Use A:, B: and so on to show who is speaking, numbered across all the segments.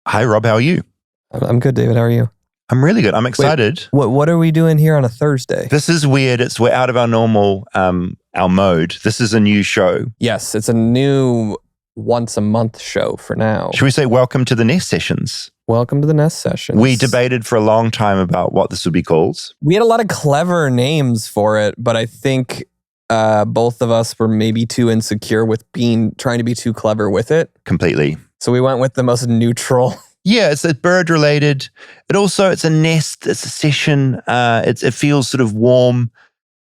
A: Hi, Rob. How are you?
B: I'm good, David. How are you?
A: I'm really good. I'm excited.
B: Wait, what are we doing here on a Thursday?
A: This is weird. We're out of our normal our mode. This is a new show.
B: Yes, it's a new once a month show for now.
A: Should we say welcome to the Nest Sessions?
B: Welcome to the Nest Sessions.
A: We debated for a long time about what this would be called.
B: We had a lot of clever names for it, but I think both of us were maybe too insecure with trying to be too clever with it.
A: Completely.
B: So we went with the most neutral.
A: Yeah, it's bird related. It's a nest. It's a session. It feels sort of warm.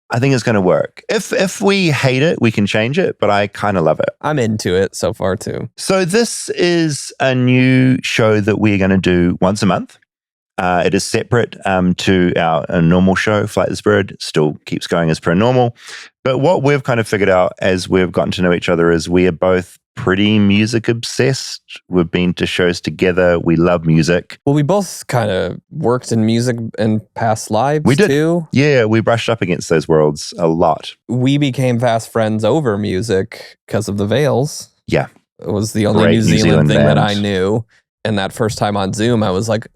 A: I think it's going to work. If we hate it, we can change it, but I kind of love it.
B: I'm into it so far too.
A: So this is a new show that we're going to do once a month. It is separate to our normal show, Flightless Bird. Still keeps going as per normal. But what we've kind of figured out as we've gotten to know each other is we are both pretty music obsessed. We've been to shows together. We love music.
B: Well, we both kind of worked in music in past lives
A: we did.
B: Too.
A: Yeah, we brushed up against those worlds a lot.
B: We became fast friends over music because of the Veils.
A: Yeah.
B: It was the only
A: Great
B: New Zealand thing
A: band.
B: that I knew. And that first time on Zoom, I was like,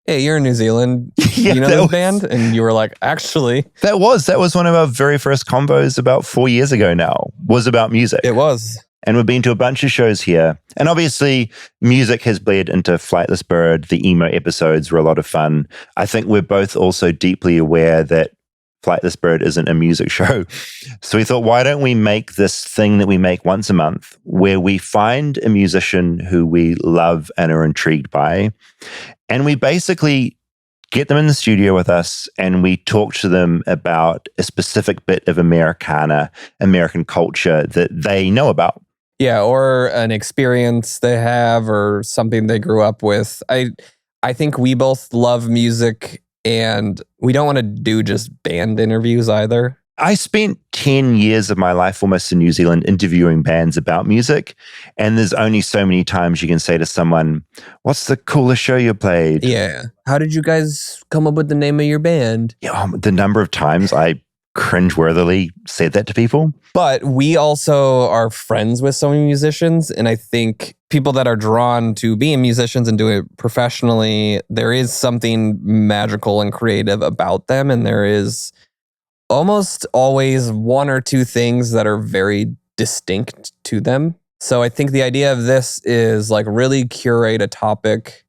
B: hey, you're in New Zealand.
A: Yeah,
B: you know this band? And you were like, actually.
A: That was one of our very first combos about 4 years ago now, was about music.
B: It was.
A: And we've been to a bunch of shows here. And obviously, music has bled into Flightless Bird. The emo episodes were a lot of fun. I think we're both also deeply aware that Flightless Bird isn't a music show. So we thought, why don't we make this thing that we make once a month where we find a musician who we love and are intrigued by, and we basically get them in the studio with us and we talk to them about a specific bit of American culture that they know about.
B: Yeah, or an experience they have or something they grew up with. I think we both love music and we don't want to do just band interviews either.
A: I spent 10 years of my life almost in New Zealand interviewing bands about music. And there's only so many times you can say to someone, what's the coolest show you played?
B: Yeah. How did you guys come up with the name of your band?
A: Yeah, the number of times I cringeworthily said that to people.
B: But we also are friends with so many musicians. And I think people that are drawn to being musicians and doing it professionally, there is something magical and creative about them. And there is almost always one or two things that are very distinct to them. So I think the idea of this is like really curate a topic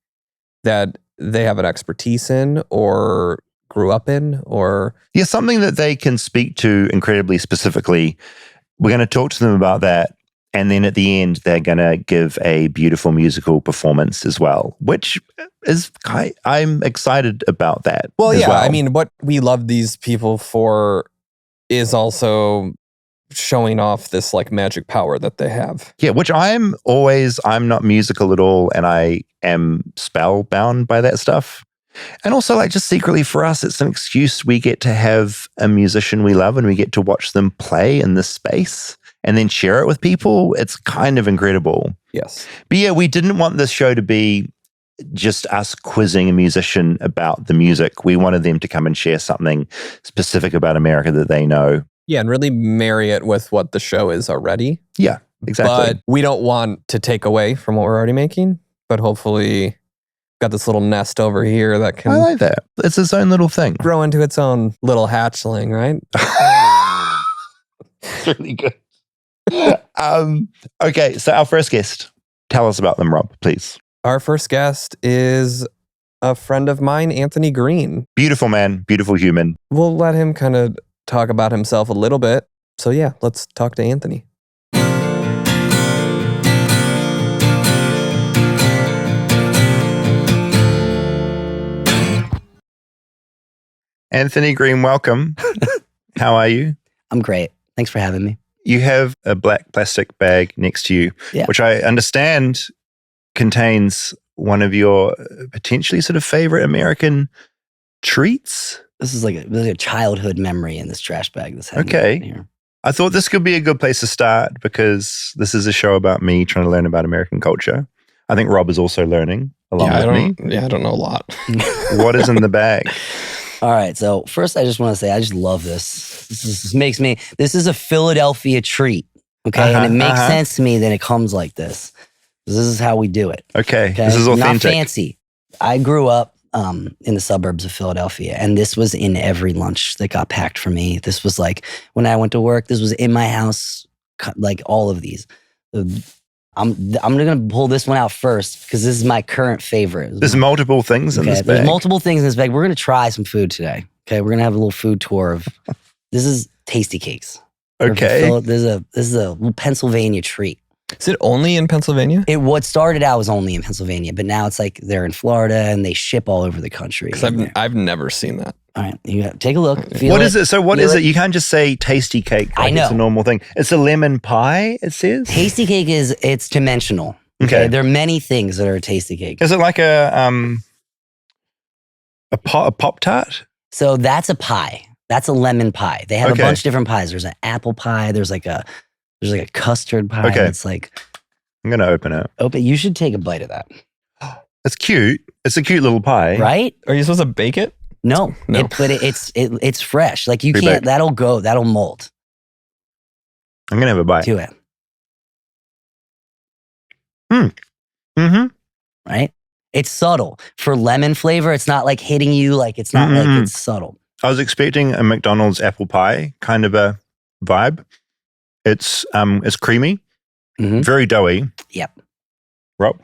B: that they have an expertise in or grew up in, or
A: something that they can speak to incredibly specifically. We're going to talk to them about that. And then at the end, they're going to give a beautiful musical performance as well, which is, I'm excited about that.
B: Well, yeah. I mean, what we love these people for is also showing off this like magic power that they have.
A: Yeah, which I'm not musical at all. And I am spellbound by that stuff. And also, like, just secretly for us, it's an excuse. We get to have a musician we love and we get to watch them play in this space and then share it with people. It's kind of incredible.
B: Yes.
A: But yeah, we didn't want this show to be just us quizzing a musician about the music. We wanted them to come and share something specific about America that they know.
B: Yeah, and really marry it with what the show is already.
A: Yeah, exactly.
B: But we don't want to take away from what we're already making, but hopefully got this little nest over here that can...
A: I like that. It's its own little thing.
B: Grow into its own little hatchling, right?
A: It's really good. Okay, so our first guest. Tell us about them, Rob, please.
B: Our first guest is a friend of mine, Anthony Green.
A: Beautiful man, beautiful human.
B: We'll let him kind of talk about himself a little bit. So yeah, let's talk to Anthony.
A: Anthony Green, welcome. How are you?
C: I'm great. Thanks for having me.
A: You have a black plastic bag next to you, which I understand contains one of your potentially sort of favorite American treats.
C: This is like a childhood memory in this trash bag.
A: Okay.
C: Here.
A: I thought this could be a good place to start because this is a show about me trying to learn about American culture. I think Rob is also learning along with me.
B: Yeah, I don't know a lot.
A: What is in the bag?
C: All right. So first, I just want to say I just love this. This is a Philadelphia treat. Okay. And it makes sense to me that it comes like this. This is how we do it.
A: Okay. This is authentic.
C: Not fancy. I grew up in the suburbs of Philadelphia, and this was in every lunch that got packed for me. This was like when I went to work. This was in my house. Like all of these. I'm gonna pull this one out first because this is my current favorite.
A: There's multiple things in this bag.
C: There's multiple things in this bag. We're gonna try some food today. Okay, we're gonna have a little food tour of. This is Tastykakes.
A: Okay.
C: This is a little Pennsylvania treat.
B: Is it only in Pennsylvania?
C: What started out was only in Pennsylvania, but now it's like they're in Florida and they ship all over the country.
B: Because I've never seen that.
C: All right, take a look.
A: What is it? So what is it? You can't just say Tastykake.
C: I know.
A: It's a normal thing. It's a lemon pie, it says?
C: Tastykake it's dimensional.
A: Okay.
C: There are many things that are a Tastykake.
A: Is it like a Pop-Tart?
C: So that's a pie. That's a lemon pie. They have a bunch of different pies. There's an apple pie. There's like a custard pie.
A: Okay.
C: It's like
A: I'm gonna open it.
C: You should take a bite of that.
A: It's cute. It's a cute little pie.
C: Right?
B: Are you supposed to bake it?
C: No.
B: No.
C: It's fresh. Like you
A: Pre-baked.
C: can't, that'll mold.
A: I'm gonna have a bite.
C: Do it.
A: Mm-hmm.
C: Right? It's subtle. For lemon flavor, it's not like hitting you. Like it's not like it's subtle.
A: I was expecting a McDonald's apple pie kind of a vibe. It's creamy, very doughy.
C: Yep.
A: Rob,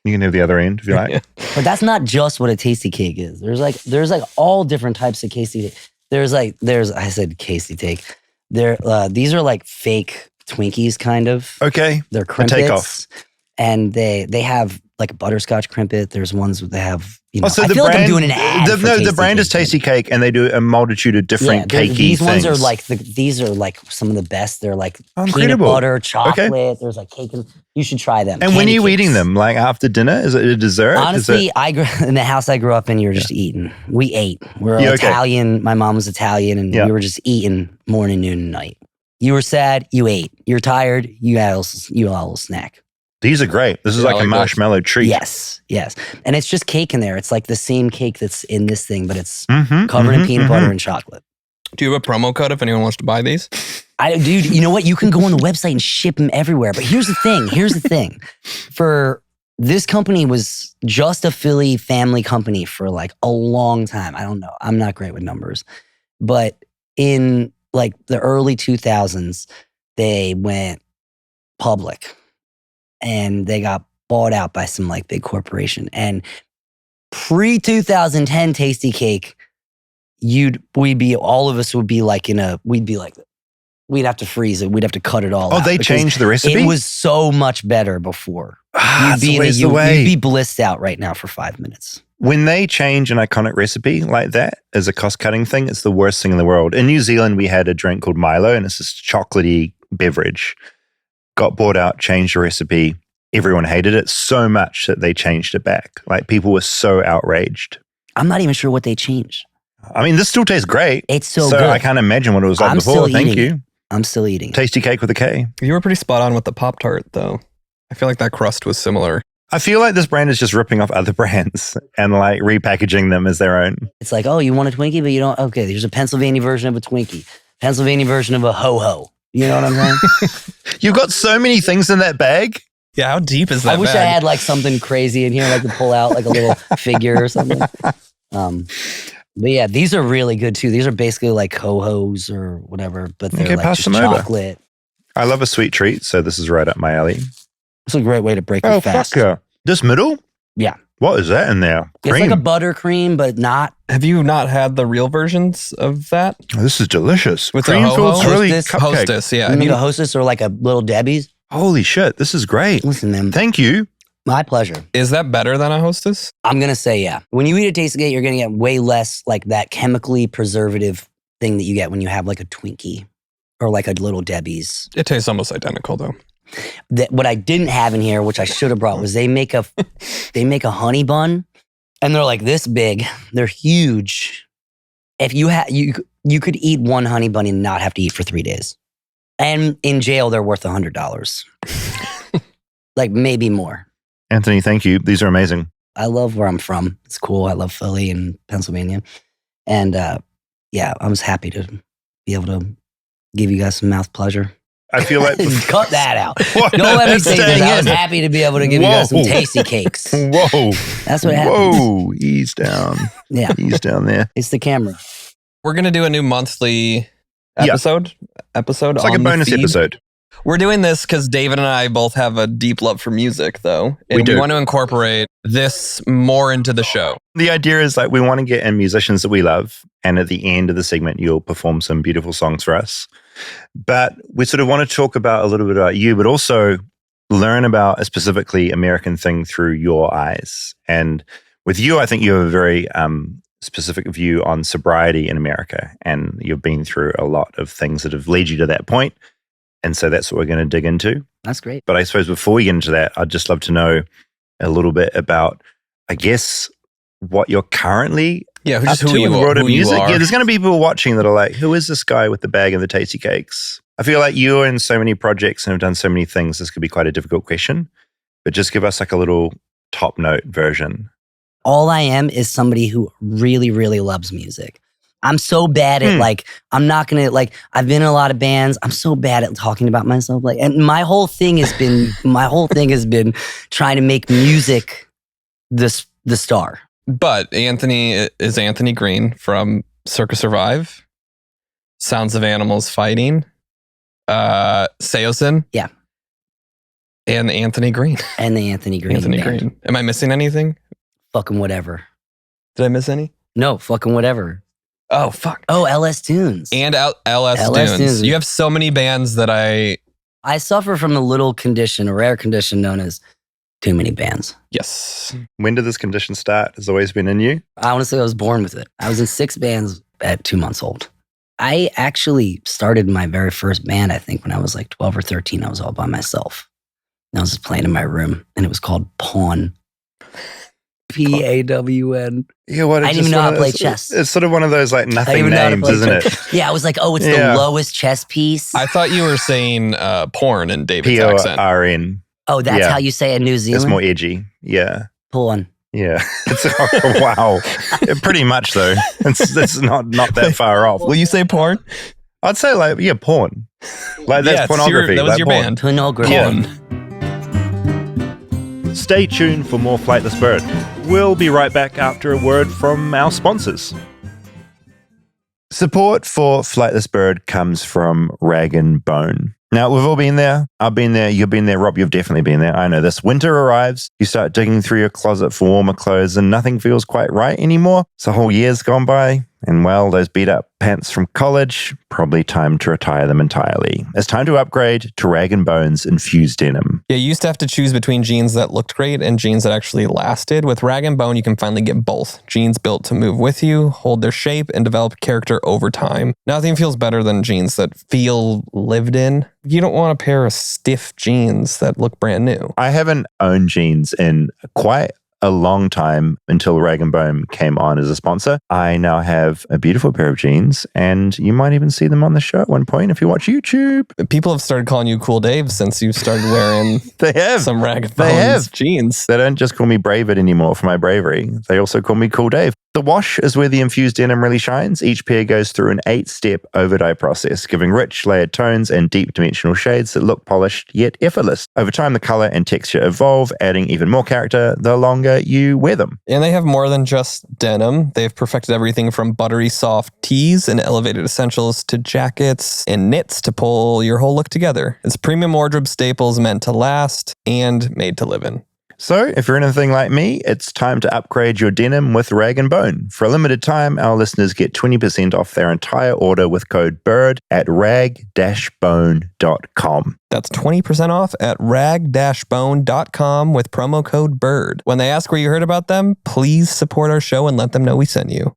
A: you can have the other end if you like.
B: Yeah.
C: But that's not just what a Tastykake is. There's like all different types of Tastykake. I said Tastykake. These are like fake Twinkies, kind of.
A: Okay.
C: They're
A: A
C: crimpets.
A: takeoff.
C: And they have like a butterscotch crimpet. There's ones that have,
A: So
C: I feel like I'm doing an ad.
A: The brand is Tastykake, and they do a multitude of different cakey
C: these
A: things.
C: ones are like these are like some of the best. They're like peanut
A: Incredible.
C: butter, chocolate.
A: Okay.
C: There's like cake. You should try them.
A: And when are
C: Candy
A: you eating
C: cakes.
A: them? Like after dinner? Is it a dessert?
C: Honestly, in the house I grew up in, you were just eating. We ate. We're Italian. My mom was Italian, and we were just eating morning, noon, and night. You were sad, you ate. You're tired, you had a little snack.
A: These are great. This is like a marshmallow treat.
C: Yes. And it's just cake in there. It's like the same cake that's in this thing, but it's covered in peanut butter and chocolate.
B: Do you have a promo code if anyone wants to buy these?
C: Dude, you know what? You can go on the website and ship them everywhere. But here's the thing. For this company was just a Philly family company for like a long time. I don't know. I'm not great with numbers. But in like the early 2000s, they went public. And they got bought out by some like big corporation. And pre-2010 Tastykake, all of us would be like we'd have to freeze it. We'd have to cut it all out.
A: Oh, they changed the recipe?
C: It was so much better before. You'd be blissed out right now for 5 minutes.
A: When they change an iconic recipe like that as a cost-cutting thing, it's the worst thing in the world. In New Zealand, we had a drink called Milo, and it's this chocolatey beverage. Got bought out, changed the recipe. Everyone hated it so much that they changed it back. Like people were so outraged.
C: I'm not even sure what they changed.
A: I mean, this still tastes great.
C: It's so good.
A: I can't imagine what it was like before. Thank you.
C: I'm still eating.
A: Tastykake with a K.
B: You were pretty spot on with the Pop-Tart, though. I feel like that crust was similar.
A: I feel like this brand is just ripping off other brands and like repackaging them as their own.
C: It's like, oh, you want a Twinkie, but you don't? Okay, there's a Pennsylvania version of a Twinkie. Pennsylvania version of a ho-ho. You know what I'm saying?
A: You've got so many things in that bag.
B: Yeah, how deep is that
C: I wish
B: bag?
C: I had like something crazy in here, like to pull out like a little figure or something. But yeah, these are really good too. These are basically like ho-hos or whatever, but they're like just chocolate.
A: I love a sweet treat, so this is right up my alley.
C: It's a great way to break it fast.
A: Fuck yeah. This middle?
C: Yeah.
A: What is that in there?
C: Cream. It's like a buttercream, but not.
B: Have you not had the real versions of that?
A: Oh, this is delicious.
B: With
A: cream feels really
B: Hostess, yeah.
C: You mean a Hostess or like a Little Debbie's?
A: Holy shit, this is great.
C: Listen, man.
A: Thank you.
C: My pleasure.
B: Is that better than a Hostess?
C: I'm going to say yeah. When you eat a Tastykake, you're going to get way less like that chemically preservative thing that you get when you have like a Twinkie or like a Little Debbie's.
B: It tastes almost identical though.
C: What I didn't have in here, which I should have brought, was they make a honey bun, and they're like this big. They're huge. If you could eat one honey bun and not have to eat for 3 days. And in jail, they're worth $100. Like maybe more.
A: Anthony, thank you. These are amazing.
C: I love where I'm from. It's cool. I love Philly and Pennsylvania. And yeah, I was happy to be able to give you guys some mouth pleasure.
A: I feel like
C: Cut that out.
A: What?
C: Don't let me
A: That's
C: say this.
A: staying
C: I was
A: in.
C: happy to be able to give you guys some
A: Whoa.
C: Tastykakes.
A: Whoa.
C: That's what happens.
A: Whoa. Ease down.
C: Yeah,
A: Ease down there.
C: it's the camera.
B: We're going to do a new monthly
A: Yeah.
B: episode.
A: It's like
B: on
A: a
B: the
A: bonus
B: feed.
A: episode.
B: We're doing this because David and I both have a deep love for music, though. And
A: We do.
B: want to incorporate this more into the show.
A: The idea is like we want to get in musicians that we love. And at the end of the segment, you'll perform some beautiful songs for us. But we sort of want to talk about a little bit about you, but also learn about a specifically American thing through your eyes. And with you, I think you have a very specific view on sobriety in America. And you've been through a lot of things that have led you to that point. And so that's what we're going to dig into.
C: That's great.
A: But I suppose before we get into that, I'd just love to know a little bit about, I guess, what you're currently
B: Yeah,
A: up
B: just
A: to
B: who
A: in
B: you
A: the
B: are.
A: world of
B: Who you
A: music.
B: are.
A: Yeah, there's going to be people watching that are like, who is this guy with the bag and the Tastykakes? I feel like you're in so many projects and have done so many things. This could be quite a difficult question, but just give us like a little top note version.
C: All I am is somebody who really, really loves music. I'm so bad at like, I'm not gonna like, I've been in a lot of bands. I'm so bad at talking about myself. Like, and my whole thing has been trying to make music the star.
B: But Anthony is Anthony Green from Circa Survive, Sounds of Animals Fighting, Saosin.
C: Yeah.
B: And Anthony Green.
C: And the Anthony Green
B: Anthony
C: band.
B: Green. Am I missing anything?
C: Fucking whatever.
B: Did I miss any?
C: No, fucking whatever.
B: Oh, fuck.
C: Oh, LS Tunes.
B: And LS
C: LS
B: Dunes.
C: Dunes.
B: You have so many bands that
C: I suffer from a rare condition known as too many bands.
B: yes.
A: When did this condition start? Has always been in you?
C: I want to say I was born with it. I was in 6 bands at 2 months old. I actually started my very first band, I think, when I was like 12 or 13. I was all by myself. And I was just playing in my room, and it was called Pawn. Pawn.
A: Yeah, what?
C: I didn't even know how to play chess.
A: It's sort of one of those like
C: I didn't
A: nothing
C: even know how to
A: names,
C: play
A: isn't it?
C: chess. Yeah, I was like, oh, it's
A: Yeah.
C: the lowest chess piece.
B: I thought you were saying porn in David's accent.
A: P-O-R-N.
C: Oh, that's
A: Yeah.
C: how you say it in New
A: It's
C: Zealand?
A: more edgy. Yeah.
C: Pawn.
A: Yeah. It's, wow. Pretty much though. It's not that far off.
B: Will you say porn?
A: I'd say like, yeah, porn. Like that's
B: Yeah,
A: pornography.
B: that was
A: like
B: your
A: porn.
B: band.
C: Pornography.
B: Porn.
A: Stay tuned for more Flightless Bird. We'll be right back after a word from our sponsors. Support for Flightless Bird comes from Rag & Bone. Now, we've all been there. I've been there. You've been there. Rob, you've definitely been there. I know this. Winter arrives. You start digging through your closet for warmer clothes and nothing feels quite right anymore. So a whole year's gone by. And well, those beat up pants from college, probably time to retire them entirely. It's time to upgrade to Rag & Bone's infused denim.
B: Yeah, you used to have to choose between jeans that looked great and jeans that actually lasted. With Rag & Bone, you can finally get both. Jeans built to move with you, hold their shape, and develop character over time. Nothing feels better than jeans that feel lived in. You don't want a pair of stiff jeans that look brand new.
A: I haven't owned jeans in quite a long time until Rag & Bone came on as a sponsor. I now have a beautiful pair of jeans, and you might even see them on the show at one point if you watch YouTube.
B: People have started calling you Cool Dave since you started wearing
A: They have.
B: some Rag &
A: They
B: Bone's
A: have.
B: jeans.
A: They don't just call me Braveheart anymore for my bravery. They also call me Cool Dave. The wash is where the infused denim really shines. Each pair goes through an 8-step over-dye process, giving rich, layered tones and deep dimensional shades that look polished yet effortless. Over time, the color and texture evolve, adding even more character the longer you wear them.
B: And they have more than just denim. They've perfected everything from buttery soft tees and elevated essentials to jackets and knits to pull your whole look together. It's premium wardrobe staples meant to last and made to live in.
A: So, if you're anything like me, it's time to upgrade your denim with Rag & Bone. For a limited time, our listeners get 20% off their entire order with code BIRD at rag-bone.com.
B: That's 20% off at rag-bone.com with promo code BIRD. When they ask where you heard about them, please support our show and let them know we sent you.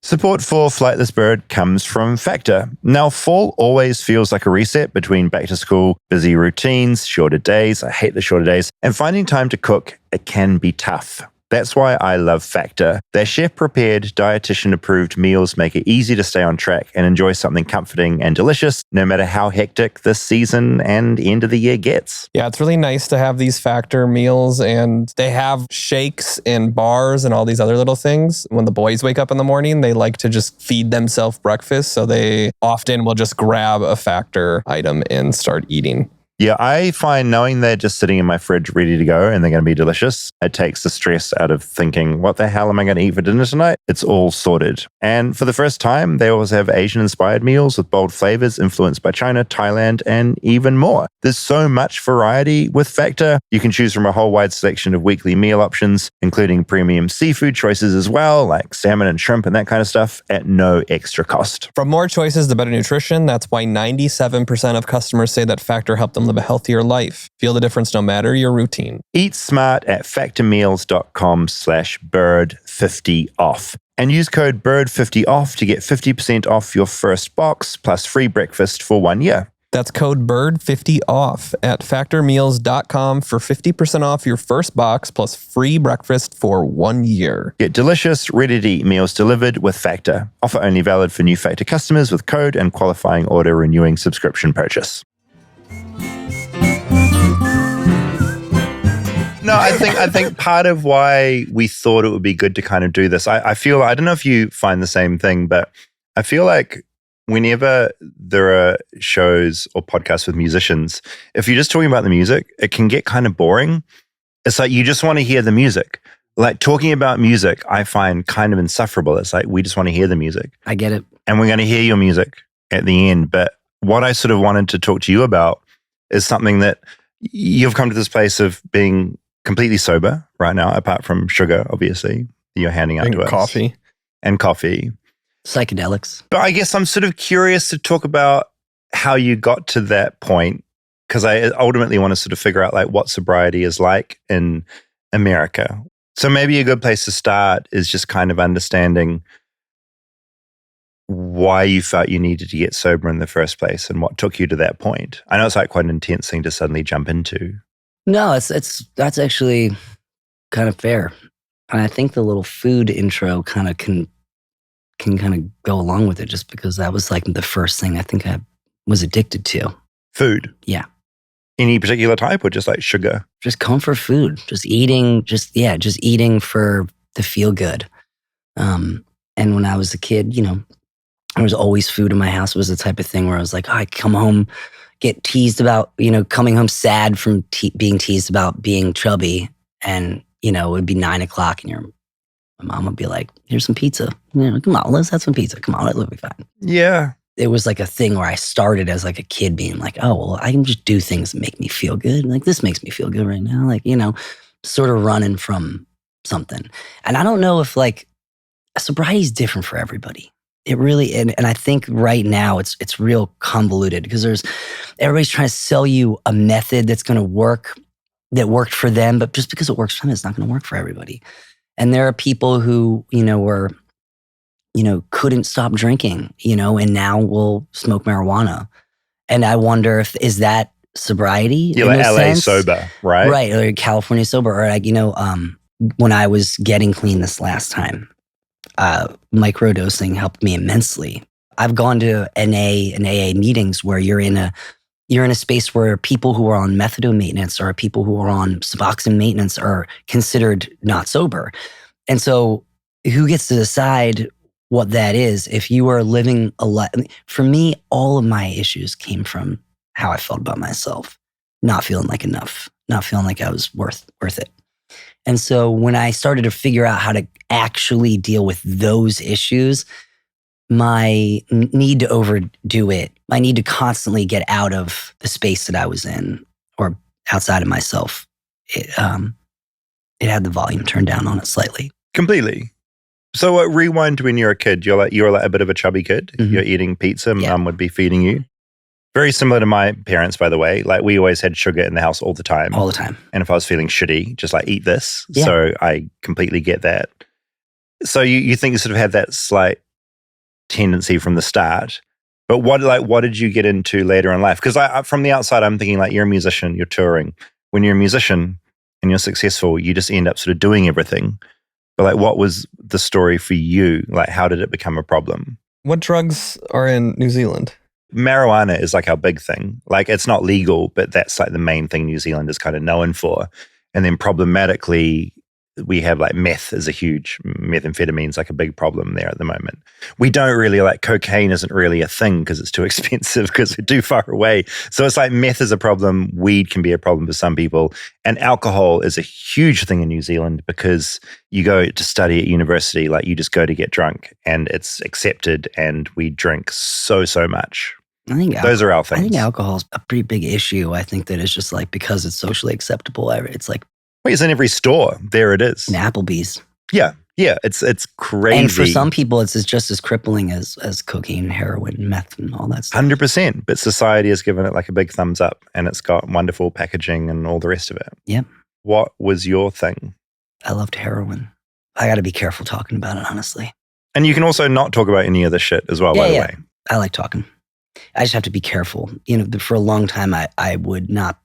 A: Support for Flightless Bird comes from Factor. Now, fall always feels like a reset between back to school, busy routines, shorter days. I hate the shorter days. And finding time to cook, it can be tough. That's why I love Factor. Their chef-prepared, dietitian-approved meals make it easy to stay on track and enjoy something comforting and delicious, no matter how hectic this season and end of the year gets.
B: Yeah, it's really nice to have these Factor meals, and they have shakes and bars and all these other little things. When the boys wake up in the morning, they like to just feed themselves breakfast, so they often will just grab a Factor item and start eating.
A: Yeah, I find knowing they're just sitting in my fridge ready to go and they're going to be delicious, it takes the stress out of thinking, what the hell am I going to eat for dinner tonight? It's all sorted. And for the first time, they also have Asian-inspired meals with bold flavors influenced by China, Thailand, and even more. There's so much variety with Factor. You can choose from a whole wide selection of weekly meal options, including premium seafood choices as well, like salmon and shrimp and that kind of stuff, at no extra cost.
B: From more choices to better nutrition, that's why 97% of customers say that Factor helped them live a healthier life. Feel the difference no matter your routine.
A: Eat smart at factormeals.com/bird50off and use code bird50off to get 50% off your first box plus free breakfast for 1 year.
B: That's code BIRD50OFF at factormeals.com for 50% off your first box plus free breakfast for 1 year.
A: Get delicious, ready-to-eat meals delivered with Factor. Offer only valid for new Factor customers with code and qualifying order renewing subscription purchase. No, I think part of why we thought it would be good to kind of do this, I feel, I don't know if you find the same thing, but I feel like whenever there are shows or podcasts with musicians, if you're just talking about the music, it can get kind of boring. It's like you just want to hear the music. Like talking about music, I find kind of insufferable. It's like we just want to hear the music.
C: I get it.
A: And we're going to hear your music at the end. But what I sort of wanted to talk to you about is something that you've come to this place of being completely sober right now, apart from sugar, obviously, that you're handing out to us.
B: Coffee.
A: And coffee.
C: Psychedelics.
A: But I guess I'm sort of curious to talk about how you got to that point, because I ultimately want to sort of figure out like what sobriety is like in America. So maybe a good place to start is just kind of understanding why you felt you needed to get sober in the first place and what took you to that point. I know it's like quite an intense thing to suddenly jump into.
C: No, that's actually kind of fair. And I think the little food intro kind of can kind of go along with it, just because that was like the first thing I think I was addicted to.
A: Food?
C: Yeah.
A: Any particular type or just like sugar?
C: Just comfort food. Just eating for the feel good. And when I was a kid, there was always food in my house. It was the type of thing where I was like, I come home, get teased about, coming home sad from being teased about being chubby. And, it would be 9 o'clock and my mom would be like, here's some pizza. Come on, let's have some pizza. Come on, it'll be fine.
A: Yeah.
C: It was like a thing where I started as like a kid being like, oh, well, I can just do things that make me feel good. Like this makes me feel good right now. Like, sort of running from something. And I don't know if like sobriety is different for everybody. It really, and I think right now it's real convoluted because everybody's trying to sell you a method that's going to work, that worked for them, but just because it works for them, it's not going to work for everybody. And there are people who, were, couldn't stop drinking, and now will smoke marijuana. And I wonder is that sobriety?
A: You're like LA sober, right?
C: Right, or California sober, or like, when I was getting clean this last time, microdosing helped me immensely. I've gone to NA and AA meetings where you're in a space where people who are on methadone maintenance or people who are on Suboxone maintenance are considered not sober. And so who gets to decide what that is? If you are living a life, for me, all of my issues came from how I felt about myself, not feeling like enough, not feeling like I was worth it. And so when I started to figure out how to actually deal with those issues, my need to overdo it, my need to constantly get out of the space that I was in or outside of myself, it had the volume turned down on it slightly.
A: Completely. So rewind to when you're a kid. You're like a bit of a chubby kid. Mm-hmm. You're eating pizza. Yeah. Mum would be feeding you. Very similar to my parents, by the way. Like we always had sugar in the house all the time.
C: All the time.
A: And if I was feeling shitty, just like eat this.
C: Yeah.
A: So I completely get that. So you think you sort of had that slight tendency from the start. But what did you get into later in life? Because from the outside, I'm thinking like you're a musician, you're touring. When you're a musician, and you're successful, you just end up sort of doing everything. But like, what was the story for you? Like, how did it become a problem?
B: What drugs are in New Zealand?
A: Marijuana is like our big thing. Like, it's not legal, but that's like the main thing New Zealand is kind of known for. And then problematically, we have like methamphetamine's like a big problem there at the moment. We don't really like cocaine isn't really a thing because it's too expensive because we're too far away. So it's like meth is a problem. Weed can be a problem for some people. And alcohol is a huge thing in New Zealand because you go to study at university, like you just go to get drunk and it's accepted and we drink so much.
C: I think
A: those are our things.
C: I think alcohol is a pretty big issue. I think that it's just like because it's socially acceptable. It's like
A: it's in every store. There it is.
C: In Applebee's.
A: Yeah. It's crazy.
C: And for some people, it's just as crippling as cocaine, heroin, meth, and all that stuff.
A: 100%. But society has given it like a big thumbs up, and it's got wonderful packaging and all the rest of it.
C: Yep.
A: What was your thing?
C: I loved heroin. I got to be careful talking about it, honestly. And
A: you can also not talk about any of the shit as well, by the way.
C: I like talking. I just have to be careful. For a long time, I would not.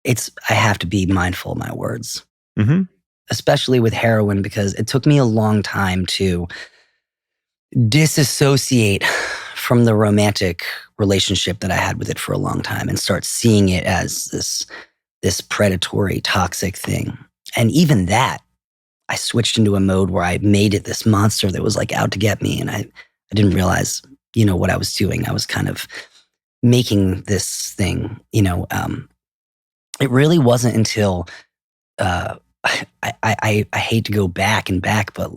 C: I have to be mindful of my words, especially with heroin, because it took me a long time to disassociate from the romantic relationship that I had with it for a long time and start seeing it as this predatory, toxic thing. And even that, I switched into a mode where I made it this monster that was like out to get me. And I didn't realize, what I was doing. I was kind of making this thing, it really wasn't until I hate to go back, but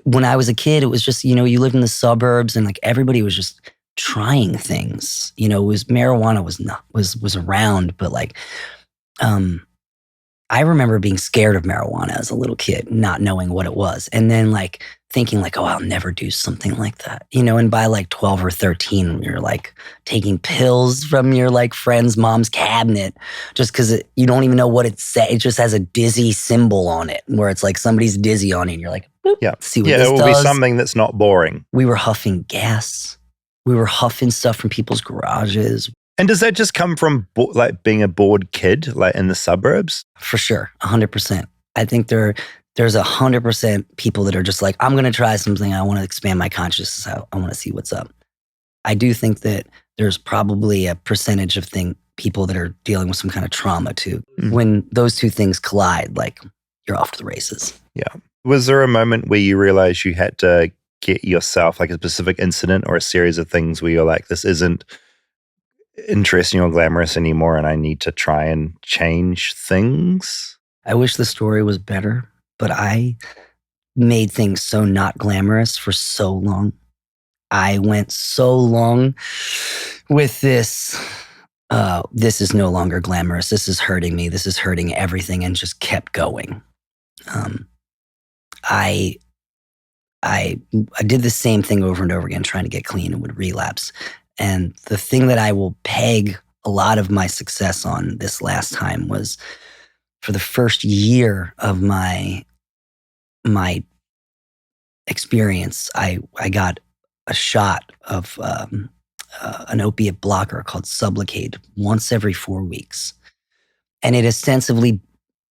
C: when I was a kid, it was just you lived in the suburbs and like everybody was just trying things. It was marijuana was around, but like I remember being scared of marijuana as a little kid, not knowing what it was, and then like thinking like, oh, I'll never do something like that, and by like 12 or 13, you're like taking pills from your like friend's mom's cabinet just because you don't even know what it says. It just has a dizzy symbol on it where it's like somebody's dizzy on it and you're like, see what this
A: it will
C: does.
A: Be something that's not boring.
C: We were huffing gas. We were huffing stuff from people's garages.
A: And does that just come from like being a bored kid, like in the suburbs?
C: For sure, 100%. I think there's 100% people that are just like, I'm going to try something. I want to expand my consciousness. I want to see what's up. I do think that there's probably a percentage of people that are dealing with some kind of trauma too. Mm-hmm. When those two things collide, like you're off to the races.
A: Yeah. Was there a moment where you realized you had to get yourself like a specific incident or a series of things where you're like, this isn't interesting or glamorous anymore and I need to try and change things?
C: I wish the story was better, but I made things so not glamorous for so long. I went so long with this is no longer glamorous. This is hurting me. This is hurting everything, and just kept going. I did the same thing over and over again, trying to get clean, and would relapse. And the thing that I will peg a lot of my success on this last time was for the first year of my experience, I got a shot of an opiate blocker called Sublocade once every 4 weeks. And it ostensibly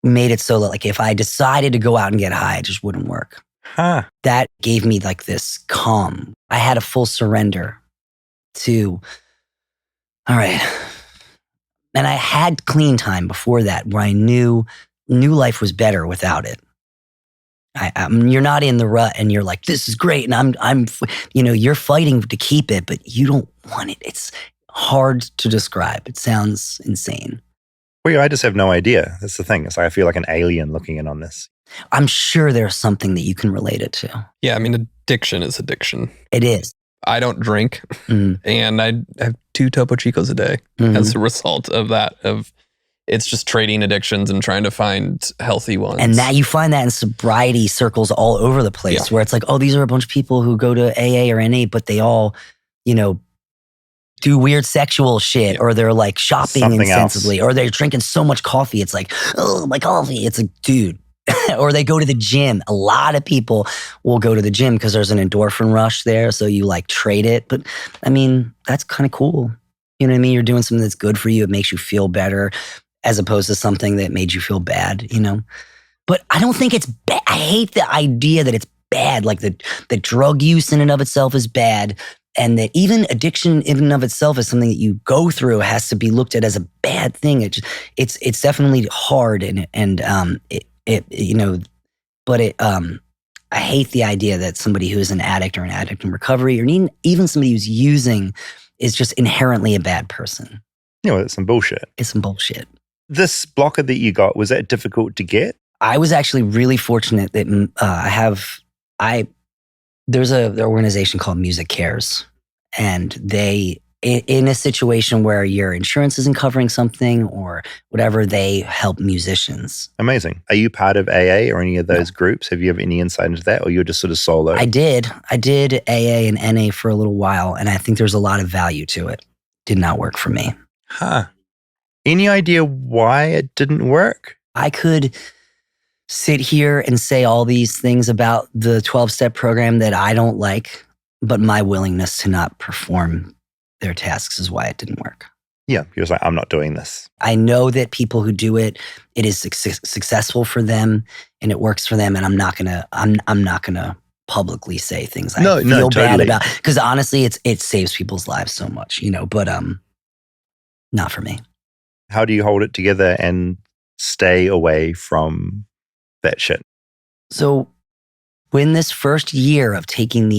C: made it so that like if I decided to go out and get high, it just wouldn't work.
A: Huh.
C: That gave me like this calm. I had a full surrender to, all right. And I had clean time before that where I knew life was better without it. You're not in the rut and you're like, this is great. And I'm you're fighting to keep it, but you don't want it. It's hard to describe. It sounds insane.
A: Well, I just have no idea. That's the thing. It's like I feel like an alien looking in on this.
C: I'm sure there's something that you can relate it to.
B: Yeah, I mean, addiction is addiction.
C: It is.
B: I don't drink, and I have 2 Topo Chicos a day as a result of that. It's just trading addictions and trying to find healthy ones.
C: And that you find that in sobriety circles all over the place, where it's like, oh, these are a bunch of people who go to AA or NA, but they all, do weird sexual shit, or they're like shopping
A: Something
C: insensibly,
A: else.
C: or they're drinking so much coffee. It's like, oh, my coffee. It's like, dude. Or they go to the gym. A lot of people will go to the gym because there's an endorphin rush there. So you like trade it. But I mean, that's kind of cool. You know what I mean? You're doing something that's good for you. It makes you feel better. as opposed to something that made you feel bad, you know? But I don't think it's bad. I hate the idea that it's bad. Like the drug use in and of itself is bad. And that even addiction in and of itself is something that you go through, has to be looked at as a bad thing. It's definitely hard I hate the idea that somebody who is an addict or an addict in recovery, or even somebody who's using, is just inherently a bad person.
A: It's some bullshit.
C: It's some bullshit.
A: This blocker that you got, was that difficult to get?
C: I was actually really fortunate that there's an organization called Music Cares, and they, in a situation where your insurance isn't covering something or whatever, they help musicians.
A: Amazing. Are you part of AA or any of those groups? Have you have any insight into that, or you're just sort of solo?
C: I did AA and NA for a little while, and I think there's a lot of value to it. Did not work for me.
A: Huh. Any idea why it didn't work?
C: I could sit here and say all these things about the 12-step program that I don't like, but my willingness to not perform their tasks is why it didn't work.
A: Yeah, he was like, I'm not doing this.
C: I know that people who do it, it is successful for them and it works for them, and I'm not gonna publicly say things I feel bad about, because honestly, it saves people's lives so much, you know. But not for me.
A: How do you hold it together and stay away from that shit? So,
C: when this first year of taking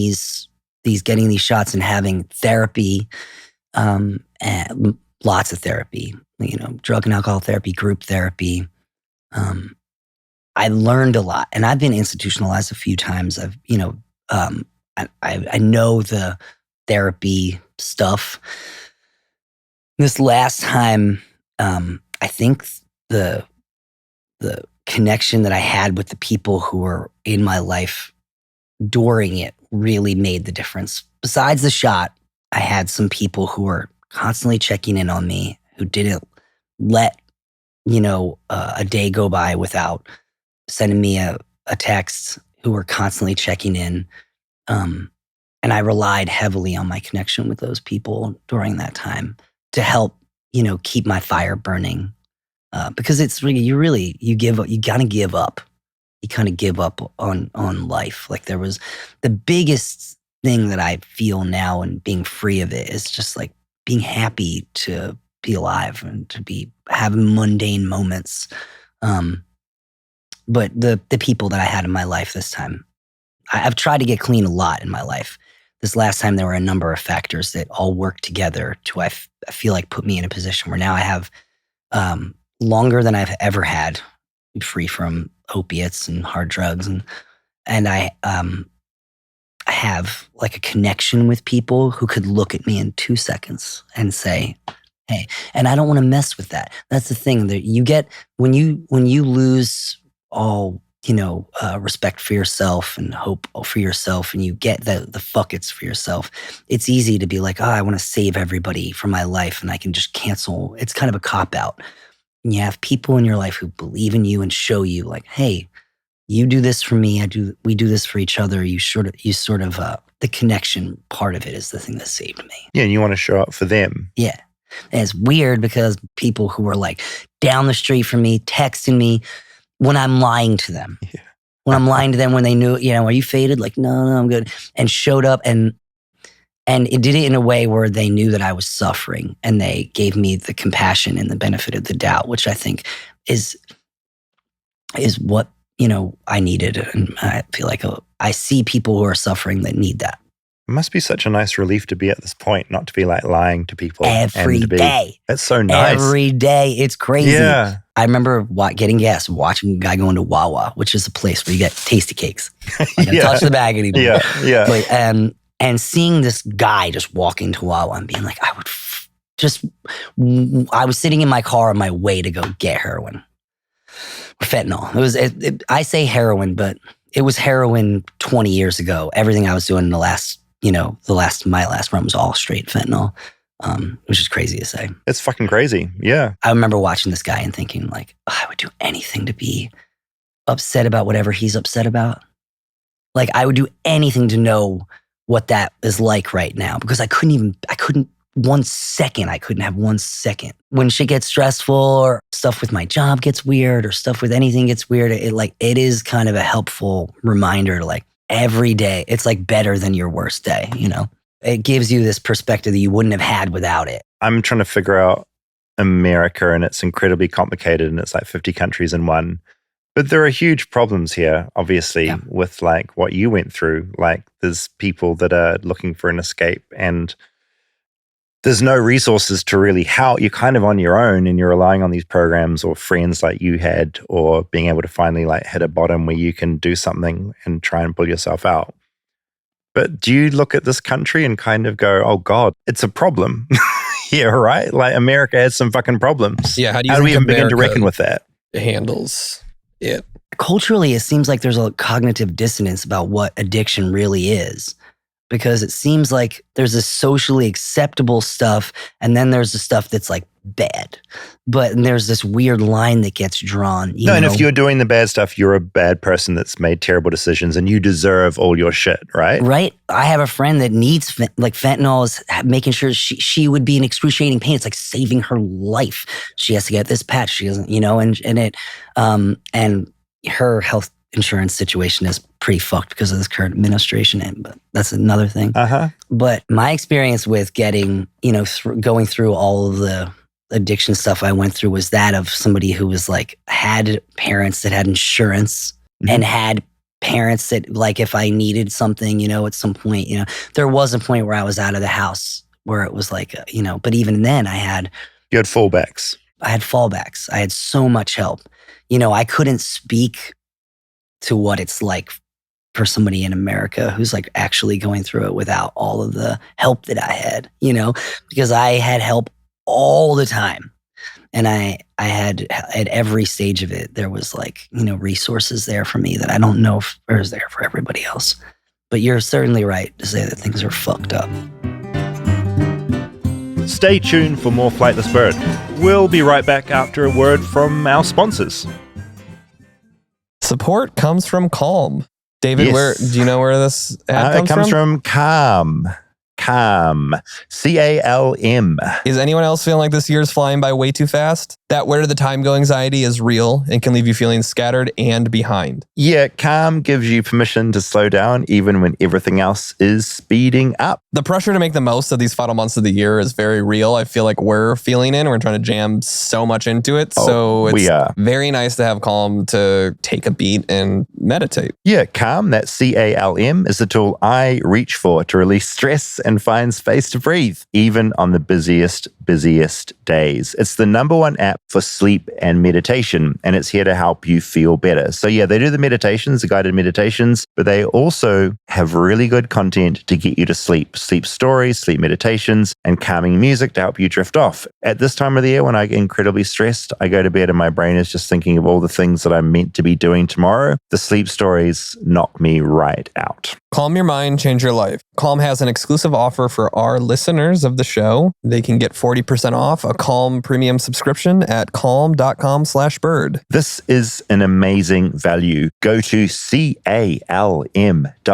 C: getting these shots and having therapy, and lots of therapy, you know, drug and alcohol therapy, group therapy, I learned a lot, and I've been institutionalized a few times. I know the therapy stuff. This last time, I think the connection that I had with the people who were in my life during it really made the difference. Besides the shot, I had some people who were constantly checking in on me, who didn't let, a day go by without sending me a text, who were constantly checking in. And I relied heavily on my connection with those people during that time to help, keep my fire burning. Because it's really, you gotta give up. You kind of give up on life. Like, there was the biggest thing that I feel now, and being free of it, is just like being happy to be alive and to be having mundane moments. But the people that I had in my life this time, I've tried to get clean a lot in my life. This last time, there were a number of factors that all worked together to, I feel like, put me in a position where now I have longer than I've ever had, free from opiates and hard drugs, and I have like a connection with people who could look at me in 2 seconds and say, hey, and I don't want to mess with that. That's the thing that you get when you lose all, respect for yourself and hope for yourself, and you get the fuck it's for yourself. It's easy to be like, I want to save everybody from my life and I can just cancel. It's kind of a cop-out. And you have people in your life who believe in you and show you, like, hey, you do this for me, we do this for each other. You sort of the connection part of it is the thing that saved me.
A: Yeah, and you want to show up for them.
C: Yeah. And it's weird because people who were like down the street from me, texting me when I'm lying to them. Yeah. When I'm lying to them, when they knew, are you faded? Like, no, I'm good. And showed up and it did it in a way where they knew that I was suffering, and they gave me the compassion and the benefit of the doubt, which I think is what, I needed. And I feel like I see people who are suffering that need that.
A: It must be such a nice relief to be at this point, not to be like lying to people
C: every day.
A: That's so nice.
C: Every day. It's crazy.
A: Yeah.
C: I remember getting gas, watching a guy going to Wawa, which is a place where you get Tastykakes. I don't touch the bag anymore.
A: Yeah.
C: But, and seeing this guy just walking to Wawa and being like, I was sitting in my car on my way to go get heroin. Fentanyl. I say heroin, but it was heroin 20 years ago. Everything I was doing in my last run was all straight fentanyl, which is crazy to say.
A: It's fucking crazy. Yeah.
C: I remember watching this guy and thinking, like, I would do anything to be upset about whatever he's upset about. Like, I would do anything to know what that is like right now, because I couldn't 1 second. I couldn't have 1 second. When shit gets stressful or stuff with my job gets weird or stuff with anything gets weird, it is kind of a helpful reminder to like every day, it's like better than your worst day, you know? It gives you this perspective that you wouldn't have had without it.
A: I'm trying to figure out America, and it's incredibly complicated, and it's like 50 countries in one. But there are huge problems here, obviously, with like what you went through. Like there's people that are looking for an escape, and there's no resources to really help. You're kind of on your own, and you're relying on these programs or friends like you had, or being able to finally like hit a bottom where you can do something and try and pull yourself out. But do you look at this country and kind of go, oh God, it's a problem? Yeah, right? Like America has some fucking problems.
B: Yeah, how do
A: we even begin to reckon with that?
B: Handles it.
C: Culturally, it seems like there's a cognitive dissonance about what addiction really is. Because it seems like there's this socially acceptable stuff, and then there's the stuff that's like bad. But there's this weird line that gets drawn. You know?
A: And if you're doing the bad stuff, you're a bad person that's made terrible decisions, and you deserve all your shit, right?
C: Right. I have a friend that needs fentanyl is making sure she would be in excruciating pain. It's like saving her life. She has to get this patch. She doesn't, you know, and her health insurance situation is pretty fucked because of this current administration, but that's another thing. But my experience with getting, you know, going through all of the addiction stuff I went through was that of somebody who was like, had parents that had insurance and had parents that like, if I needed something, you know, at some point, you know, there was a point where I was out of the house where it was like, you know, but even then you had fallbacks. I had fallbacks. I had so much help. You know, I couldn't speak to what it's like for somebody in America who's like actually going through it without all of the help that I had, you know, because I had help all the time. And I had at every stage of it, there was like, you know, resources there for me that I don't know if is there for everybody else. But you're certainly right to say that things are fucked up.
A: Stay tuned for more Flightless Bird. We'll be right back after a word from our sponsors.
B: Support comes from Calm. David,
A: Yes.
B: where do you know where this ad comes
A: It comes
B: from?
A: from Calm. Calm. C-A-L-M.
B: Is anyone else feeling like this year's flying by way too fast? That where did the time go anxiety is real and can leave you feeling scattered and behind.
A: Yeah, Calm gives you permission to slow down even when everything else is speeding up.
B: The pressure to make the most of these final months of the year is very real. I feel like we're feeling it. We're trying to jam so much into it. So it's very nice to have Calm to take a beat and meditate.
A: Yeah, Calm, that's C-A-L-M, is the tool I reach for to release stress and find space to breathe, even on the busiest days. It's the #1 app for sleep and meditation, and it's here to help you feel better. So yeah, they do the meditations, the guided meditations, but they also have really good content to get you to sleep. Sleep stories, sleep meditations, and calming music to help you drift off. At this time of the year, when I get incredibly stressed, I go to bed and my brain is just thinking of all the things that I'm meant to be doing tomorrow. The sleep stories knock me right out.
B: Calm your mind, change your life. Calm has an exclusive offer for our listeners of the show. They can get 40% off a Calm premium subscription at calm.com/bird.
A: This is an amazing value. Go to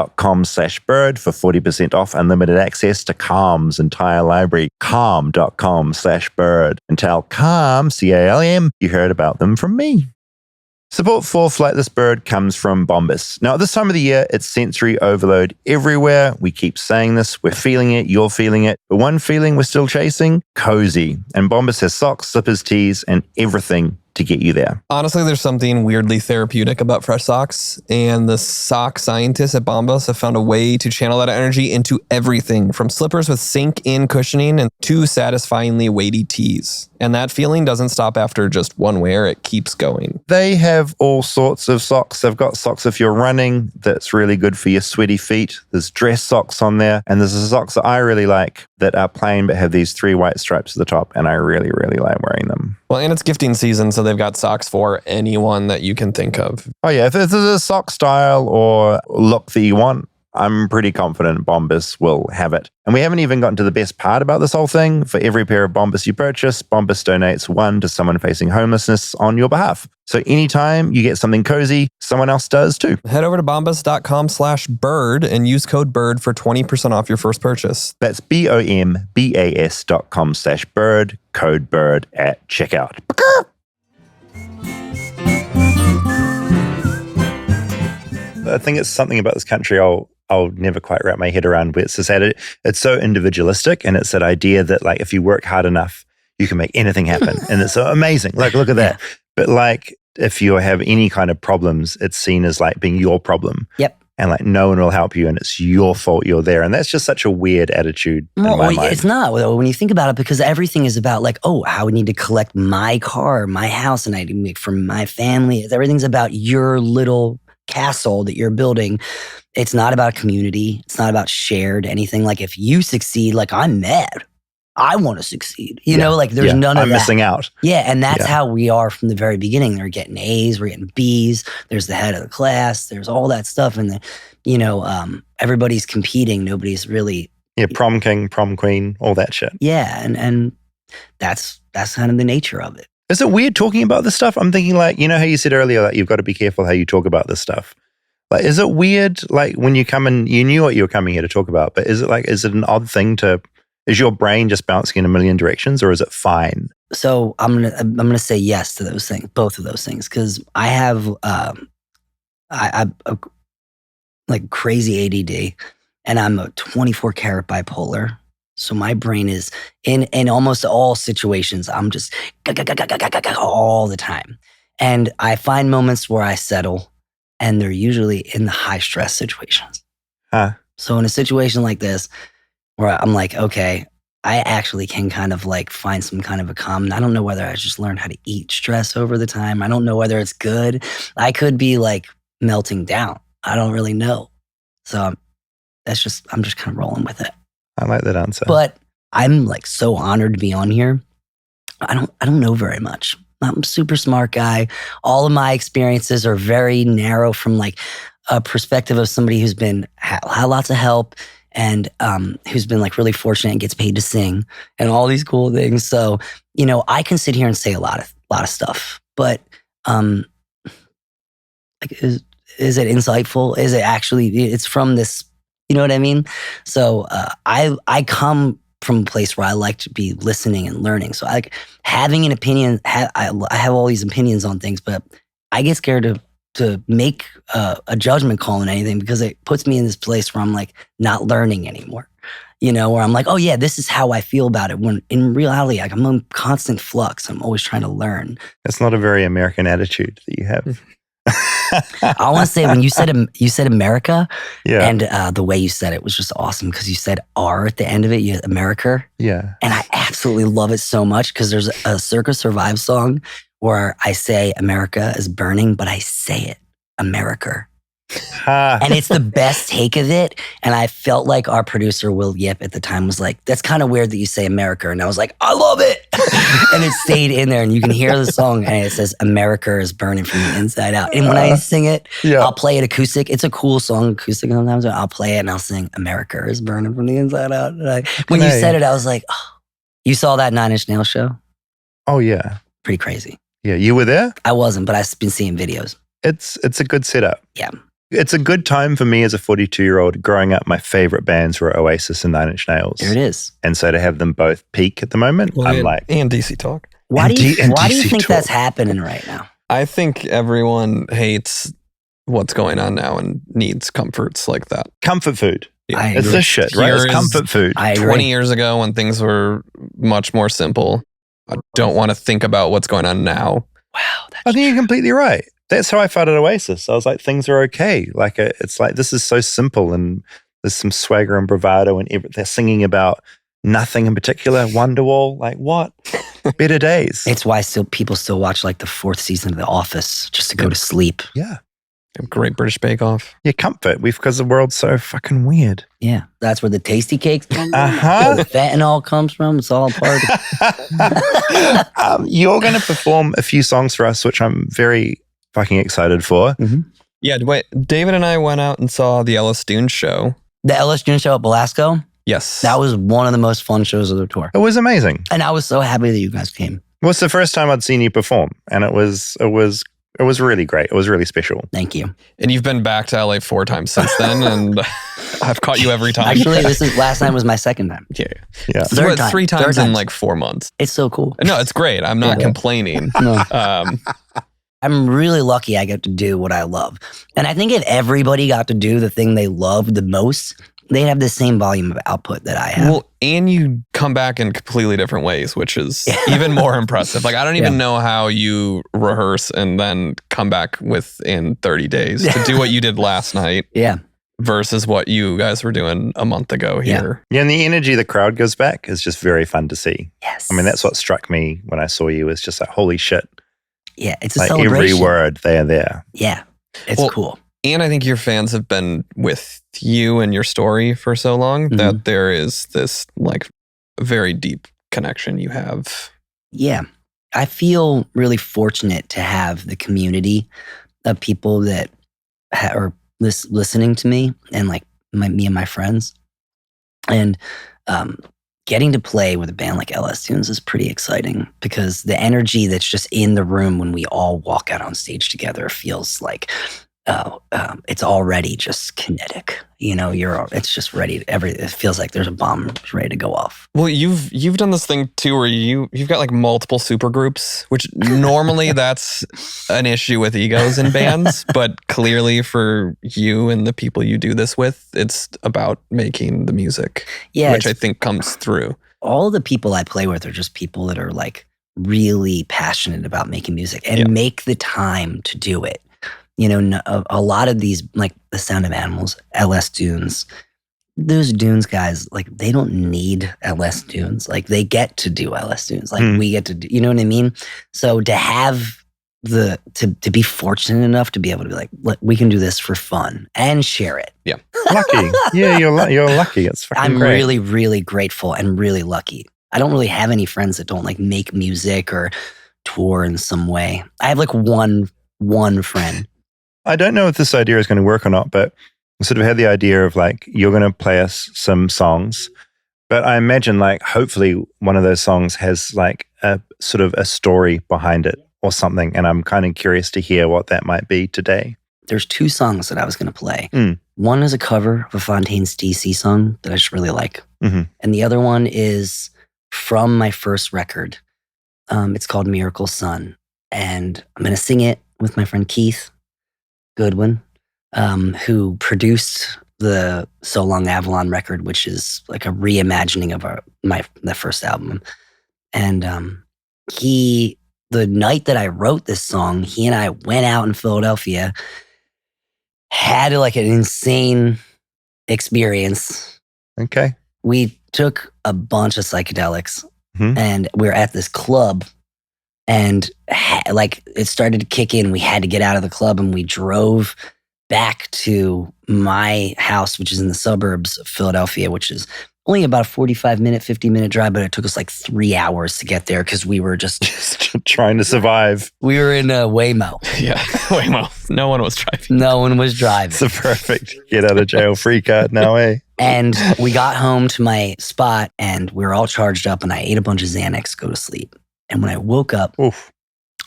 A: calm.com/bird for 40% off unlimited access to Calm's entire library. Calm.com/bird. And tell Calm, C-A-L-M, you heard about them from me. Support for Flightless Bird comes from Bombas. Now, at this time of the year, it's sensory overload everywhere. We keep saying this. We're feeling it. You're feeling it. But one feeling we're still chasing? Cozy. And Bombas has socks, slippers, tees, and everything to get you there.
B: Honestly, there's something weirdly therapeutic about fresh socks, and the sock scientists at Bombas have found a way to channel that energy into everything from slippers with sink-in cushioning and to satisfyingly weighty tees. And that feeling doesn't stop after just one wear, it keeps going.
A: They have all sorts of socks. They've got socks if you're running that's really good for your sweaty feet. There's dress socks on there, and there's the socks that I really like that are plain but have these 3 white stripes at the top, and I really, really like wearing them.
B: Well, and it's gifting season, so they've got socks for anyone that you can think of.
A: Oh yeah, if there's a sock style or look that you want, I'm pretty confident Bombas will have it. And we haven't even gotten to the best part about this whole thing. For every pair of Bombas you purchase, Bombas donates one to someone facing homelessness on your behalf. So anytime you get something cozy, someone else does too.
B: Head over to bombas.com/bird and use code BIRD for 20% off your first purchase.
A: That's BOMBAS.com/bird, code BIRD at checkout. I think it's something about this country I'll never quite wrap my head around. Where it's just that it's so individualistic, and it's that idea that like if you work hard enough, you can make anything happen, and it's so amazing. Like look at that. But like if you have any kind of problems, it's seen as like being your problem.
C: Yep.
A: And like no one will help you, and it's your fault you're there, and that's just such a weird attitude. In my mind.
C: It's not when you think about it, because everything is about like, oh, how we need to collect my car, my house, and I need to make for my family. Everything's about your little castle that you're building. It's not about community. It's not about shared anything. Like if you succeed, like I'm mad. I want to succeed. You know, like there's none of
A: I'm
C: that.
A: missing out.
C: Yeah, and that's how we are from the very beginning. They're getting A's, we're getting B's. There's the head of the class. There's all that stuff, and everybody's competing. Nobody's really
A: Prom king, prom queen, all that shit.
C: Yeah, and that's kind of the nature of it.
A: Is it weird talking about this stuff? I'm thinking like, you know how you said earlier, like you've got to be careful how you talk about this stuff. Like, is it weird? Like when you come in, you knew what you were coming here to talk about, but is it an odd thing is your brain just bouncing in a million directions, or is it fine?
C: So I'm gonna say yes to those things, both of those things, because I have I like crazy ADD, and I'm a 24 karat bipolar. So my brain is in almost all situations. I'm just all the time, and I find moments where I settle, and they're usually in the high stress situations. So in a situation like this, where I'm like, okay, I actually can kind of like find some kind of a calm. And I don't know whether I just learned how to eat stress over the time. I don't know whether it's good. I could be like melting down. I don't really know. So I'm just kind of rolling with it.
A: I like that answer.
C: But I'm like so honored to be on here. I don't know very much. I'm a super smart guy. All of my experiences are very narrow from like a perspective of somebody who's been had lots of help, and who's been like really fortunate and gets paid to sing and all these cool things. So, I can sit here and say a lot of stuff, but like, is it insightful? Is it actually, it's from this, you know what I mean? So I come from a place where I like to be listening and learning. So I like having an opinion, I have all these opinions on things, but I get scared to make a judgment call on anything, because it puts me in this place where I'm like not learning anymore, where I'm like, oh yeah, this is how I feel about it. When in reality, like I'm in constant flux. I'm always trying to learn.
A: That's not a very American attitude that you have.
C: I want to say when you said America,
A: yeah,
C: and the way you said it was just awesome, because you said R at the end of it, you America.
A: Yeah. And
C: I absolutely love it so much, because there's a Circa Survive song where I say America is burning, but I say it, America. And it's the best take of it. And I felt like our producer, Will Yip, at the time was like, that's kind of weird that you say America. And I was like, I love it. And it stayed in there. And you can hear the song, and it says, America is burning from the inside out. And when I sing it, I'll play it acoustic. It's a cool song acoustic sometimes. I'll play it and I'll sing, America is burning from the inside out. And when you said it, I was like, oh, you saw that 9 Inch Nails show?
A: Oh, yeah.
C: Pretty crazy.
A: Yeah, you were there?
C: I wasn't, but I've been seeing videos.
A: It's a good setup.
C: Yeah.
A: It's a good time for me as a 42-year-old. Growing up, my favorite bands were Oasis and 9 Inch Nails.
C: There it is.
A: And so to have them both peak at the moment, I'm like...
B: And DC Talk.
C: Why do you think that's happening right now?
B: I think everyone hates what's going on now and needs comforts like that.
A: Comfort food.
C: Yeah.
A: It's this shit, right? It's comfort food.
B: 20 years ago when things were much more simple, I don't want to think about what's going on now.
C: Wow.
A: I think you're completely right. That's how I felt at Oasis. I was like, things are okay. Like, it's like, this is so simple, and there's some swagger and bravado, and they're singing about nothing in particular. Wonderwall, like what? Better days.
C: It's why people still watch like the 4th season of The Office just to go to sleep.
A: Yeah.
B: Great British Bake Off.
A: Yeah, comfort. Because the world's so fucking weird.
C: Yeah. That's where the Tastykakes come from.
A: Uh-huh.
C: Where the fentanyl comes from. It's all part of
A: You're going to perform a few songs for us, which I'm very fucking excited for.
C: Mm-hmm.
B: Yeah, wait, David and I went out and saw the Ellis Dunes show.
C: The Ellis Dunes show at Belasco,
B: Yes.
C: that was one of the most fun shows of the tour.
A: It was amazing.
C: And I was so happy that you guys came.
A: It was the first time I'd seen you perform, and it was really great. It was really special.
C: Thank you.
B: And you've been back to LA 4 times since then, and I've caught you every time.
C: Actually, last time was my second time.
A: Yeah.
C: Third time.
B: 3 times
C: Third
B: in
C: time.
B: like 4 months.
C: It's so cool.
B: No, it's great. I'm not complaining.
C: No.
B: Um,
C: I'm really lucky I get to do what I love. And I think if everybody got to do the thing they love the most, they'd have the same volume of output that I have.
B: well, and you come back in completely different ways, which is even more impressive. Like, I don't even know how you rehearse and then come back within 30 days to do what you did last night
C: Yeah.
B: versus what you guys were doing a month ago here.
A: Yeah, and the energy the crowd goes back is just very fun to see.
C: Yes.
A: I mean, that's what struck me when I saw you. It's just like, holy shit.
C: Yeah, it's a
A: Like
C: celebration.
A: every word, they are there.
C: Yeah, it's
B: Well,
C: cool.
B: And I think your fans have been with you and your story for so long that there is this like very deep connection you have.
C: Yeah. I feel really fortunate to have the community of people that are listening to me and like me and my friends. And getting to play with a band like LS Dunes is pretty exciting because the energy that's just in the room when we all walk out on stage together feels like it's already just kinetic. You know, it's just ready. It feels like there's a bomb ready to go off.
B: Well, you've done this thing too where you've got like multiple super groups, which normally that's an issue with egos in bands, but clearly for you and the people you do this with, it's about making the music, which I think comes through.
C: All the people I play with are just people that are like really passionate about making music and make the time to do it. You know, a lot of these, like the Sound of Animals, LS Dunes, those Dunes guys, like they don't need LS Dunes. Like they get to do LS Dunes. Like we get to do, you know what I mean? So to have to be fortunate enough to be able to be like, we can do this for fun and share it.
B: Yeah.
A: Lucky. Yeah, you're lucky. It's fucking
C: I'm
A: great.
C: really, really grateful and really lucky. I don't really have any friends that don't like make music or tour in some way. I have like one friend.
A: I don't know if this idea is going to work or not, but I sort of had the idea of like, you're going to play us some songs, but I imagine like, hopefully one of those songs has like a sort of a story behind it or something. And I'm kind of curious to hear what that might be today.
C: There's 2 songs that I was going to play. One is a cover of a Fontaines D.C. song that I just really like. And the other one is from my first record. It's called Miracle Sun. And I'm going to sing it with my friend Keith Goodwin, who produced the So Long Avalon record, which is like a reimagining of the first album. And the night that I wrote this song, he and I went out in Philadelphia, had like an insane experience.
A: Okay.
C: We took a bunch of psychedelics and we were at this club. And like it started to kick in. We had to get out of the club and we drove back to my house, which is in the suburbs of Philadelphia, which is only about a 45-minute, 50-minute drive, but it took us like 3 hours to get there because we were just
A: trying to survive.
C: We were in a Waymo.
B: Yeah, Waymo. No one was driving.
C: No one was driving.
A: It's a perfect get out of jail free card now, eh?
C: And we got home to my spot and we were all charged up and I ate a bunch of Xanax to go to sleep. And when I woke up,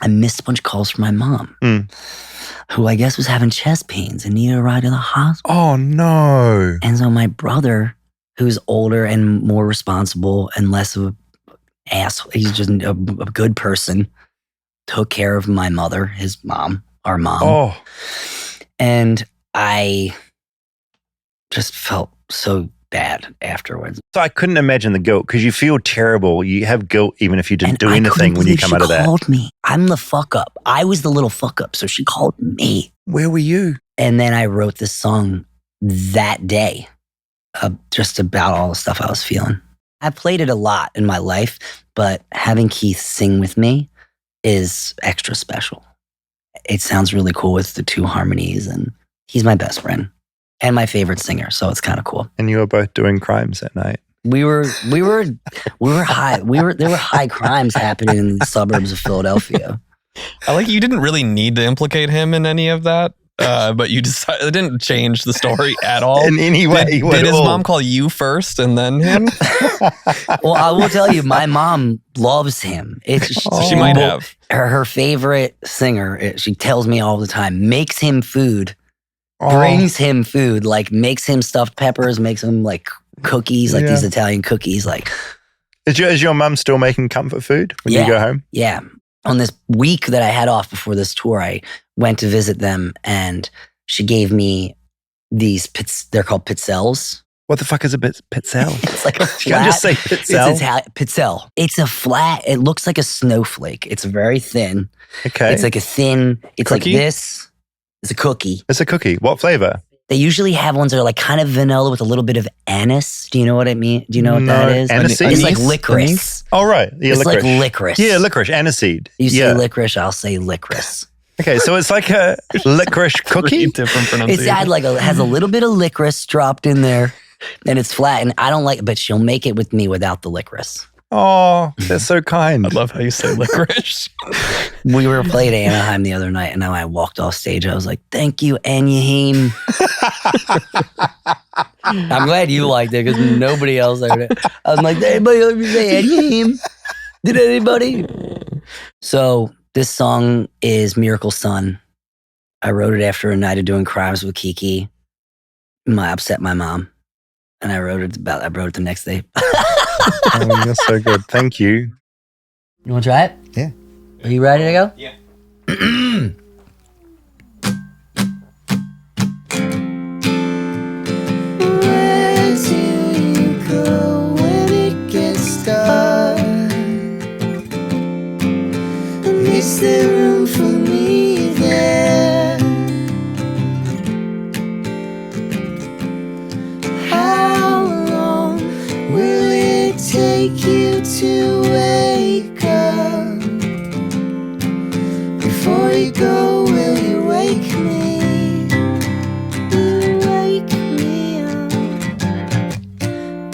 C: I missed a bunch of calls from my mom, who I guess was having chest pains and needed a ride to the hospital.
A: Oh, no.
C: And so my brother, who's older and more responsible and less of an asshole, he's just a good person, took care of my mother, his mom, our mom.
A: Oh.
C: And I just felt so bad afterwards.
A: So I couldn't imagine the guilt because you feel terrible. You have guilt even if you didn't do anything when you come out of that.
C: She called me. I'm the fuck up. I was the little fuck up. So she called me.
A: Where were you?
C: And then I wrote this song that day just about all the stuff I was feeling. I played it a lot in my life, but having Keith sing with me is extra special. It sounds really cool with the 2 harmonies and he's my best friend. And my favorite singer, so it's kind of cool.
A: And you were both doing crimes that night.
C: We were high. There were high crimes happening in the suburbs of Philadelphia.
B: I like you didn't really need to implicate him in any of that. but you decided it didn't change the story at all.
A: In any way.
B: Did his mom call you first and then him?
C: Well, I will tell you, my mom loves him.
B: She might have.
C: Her favorite singer, she tells me all the time, makes him food,
A: Oh.
C: brings him food, like makes him stuffed peppers, makes him like cookies, like these Italian cookies. Like,
A: Is your mum still making comfort food when you go home?
C: Yeah. On this week that I had off before this tour, I went to visit them and she gave me these they're called pizzelles.
A: What the fuck is a pizzelle?
C: It's like a
A: You can't
C: flat.
A: just say pizzelle.
C: It's pizzelle. It's a flat. It looks like a snowflake. It's very thin.
A: Okay.
C: It's like a thin. It's
B: Cookie?
C: like this. It's a cookie.
A: It's a cookie. What flavor?
C: They usually have ones that are like kind of vanilla with a little bit of anise. Do you know what I mean? Do you know what that is?
A: Aniseed?
C: It's like
B: Anise?
C: licorice.
A: Oh, right. Yeah,
C: It's
A: licorice.
C: like licorice.
A: Yeah, licorice. Aniseed.
C: You say
A: yeah.
C: licorice, I'll say licorice.
A: Okay, so it's like a licorice
B: Three
A: cookie?
B: different pronunciations.
C: It's has a little bit of licorice dropped in there, and it's flat. And I don't like it, but she'll make it with me without the licorice.
A: Oh, that's so kind.
B: I love how you say licorice.
C: We were playing at Anaheim the other night, and now I walked off stage. I was like, "Thank you, Anaheim." I'm glad you liked it because nobody else heard it. I was like, "Did anybody hear me say Anaheim? Did anybody?" So this song is "Miracle Sun." I wrote it after a night of doing crimes with Kiki. I upset my mom, and I wrote it the next day.
A: Oh, you're so good. Thank you.
C: You want to try it?
A: Yeah.
C: Are you ready to go?
B: Yeah.
C: Where do you go when it gets dark? Is there room for me there? How long will it take you to wake up? Before you go, will you wake me? Will you wake me up?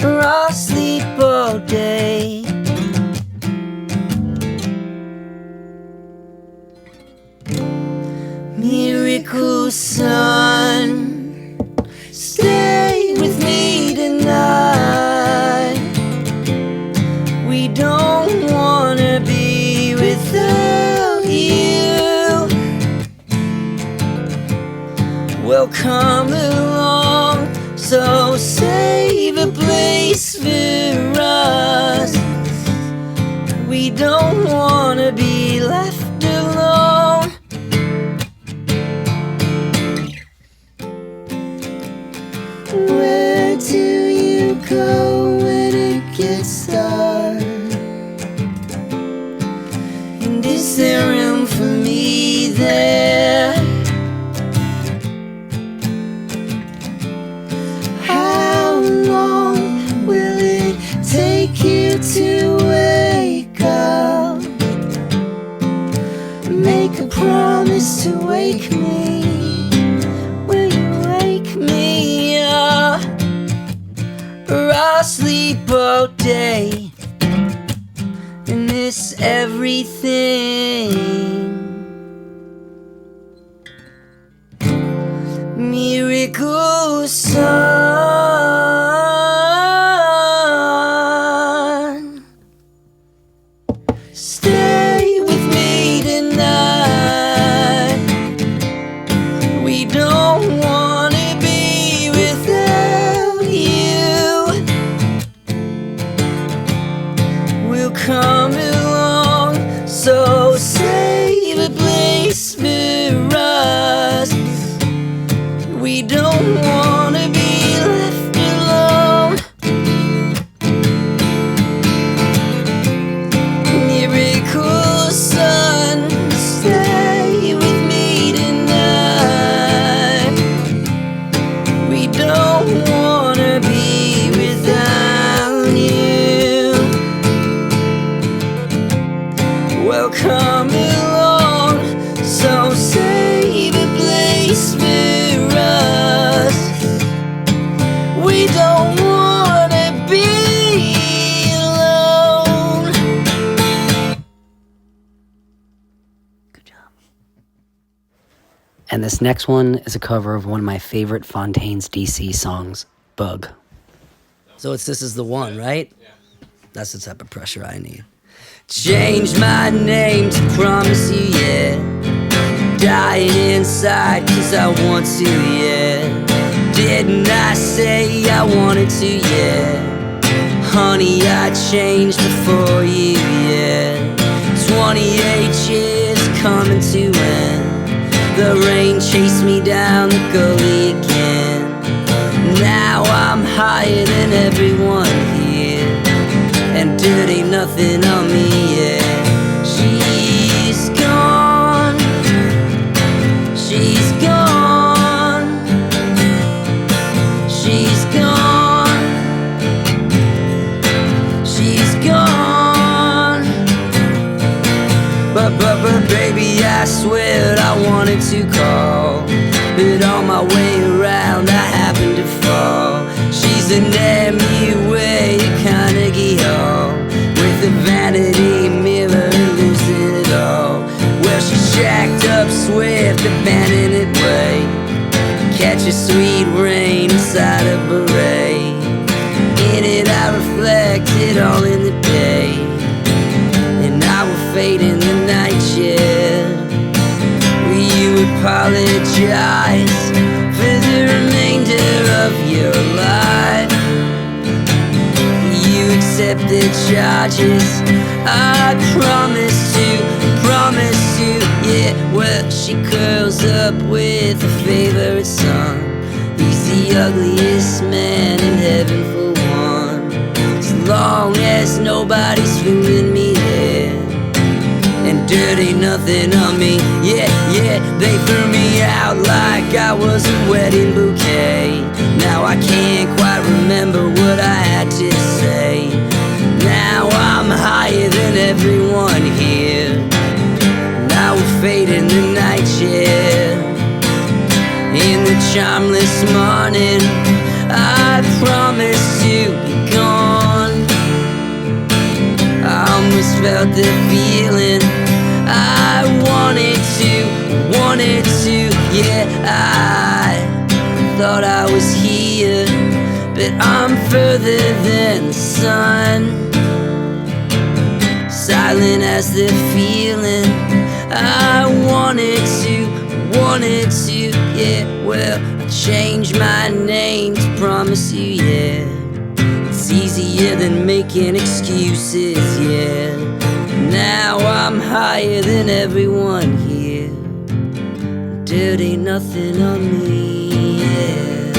C: Or I'll sleep all day. Miracle sun, stay with me tonight. We don't wanna be without you. Well, come along, so save a place for us. We don't wanna be left alone. Where do you go when it gets dark? And is there room for me there? How long will it take you to wake up? Make a promise to wake me. Will you wake me up? Or I'll sleep all day and miss everything. Miracle sun, stay with me tonight. We don't wanna be without you. We'll come along, so save a place for us. We don't wanna be left And this next one is a cover of one of my favorite Fontaines D.C. songs, Bug. So this is the one, right? Yeah. That's the type of pressure I need. Change my name to promise you, yeah. Dying inside cause I want to, yeah. Didn't I say I wanted to, yeah. Honey, I changed before you, yeah. 28 years coming to end. The rain chased me down the gully again. Now I'm higher than everyone here, and dirt ain't nothing on me, yeah. She's gone. She's gone. She's gone. She's gone. But baby, I swear I wanted to call, but on my way around I happened to fall. She's an Hemingway, a Carnegie Hall, with a vanity mirror and losing it all. Well, she jacked up swift, abandoning it way. Catch a sweet rain inside a beret. In it I reflected all in the day, and I will fade in the night, yeah. Will you apologize for the remainder of your life? Will you accept the charges? I promise to, yeah. Well, she curls up with her favorite son. He's the ugliest man in heaven for one. As long as nobody's fooling me there, and dirt ain't nothing on me, yeah, yeah. They threw me out like I was a wedding bouquet. Now I can't quite remember what I had to say. Now I'm higher than everyone here, and I will fade in the night, yeah. In the charmless morning, I promise to be gone. I almost felt the feeling. I wanted to, yeah. I thought I was here, but I'm further than the sun. Silent as the feeling. I wanted to, yeah. Well, I changed my name to promise you, yeah. It's easier than making excuses, yeah. Now I'm higher than everyone here. Dirt ain't nothing on me, yeah.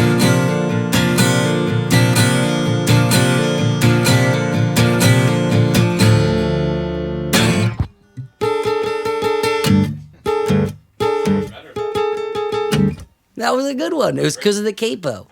C: That was a good one. It was because of the capo.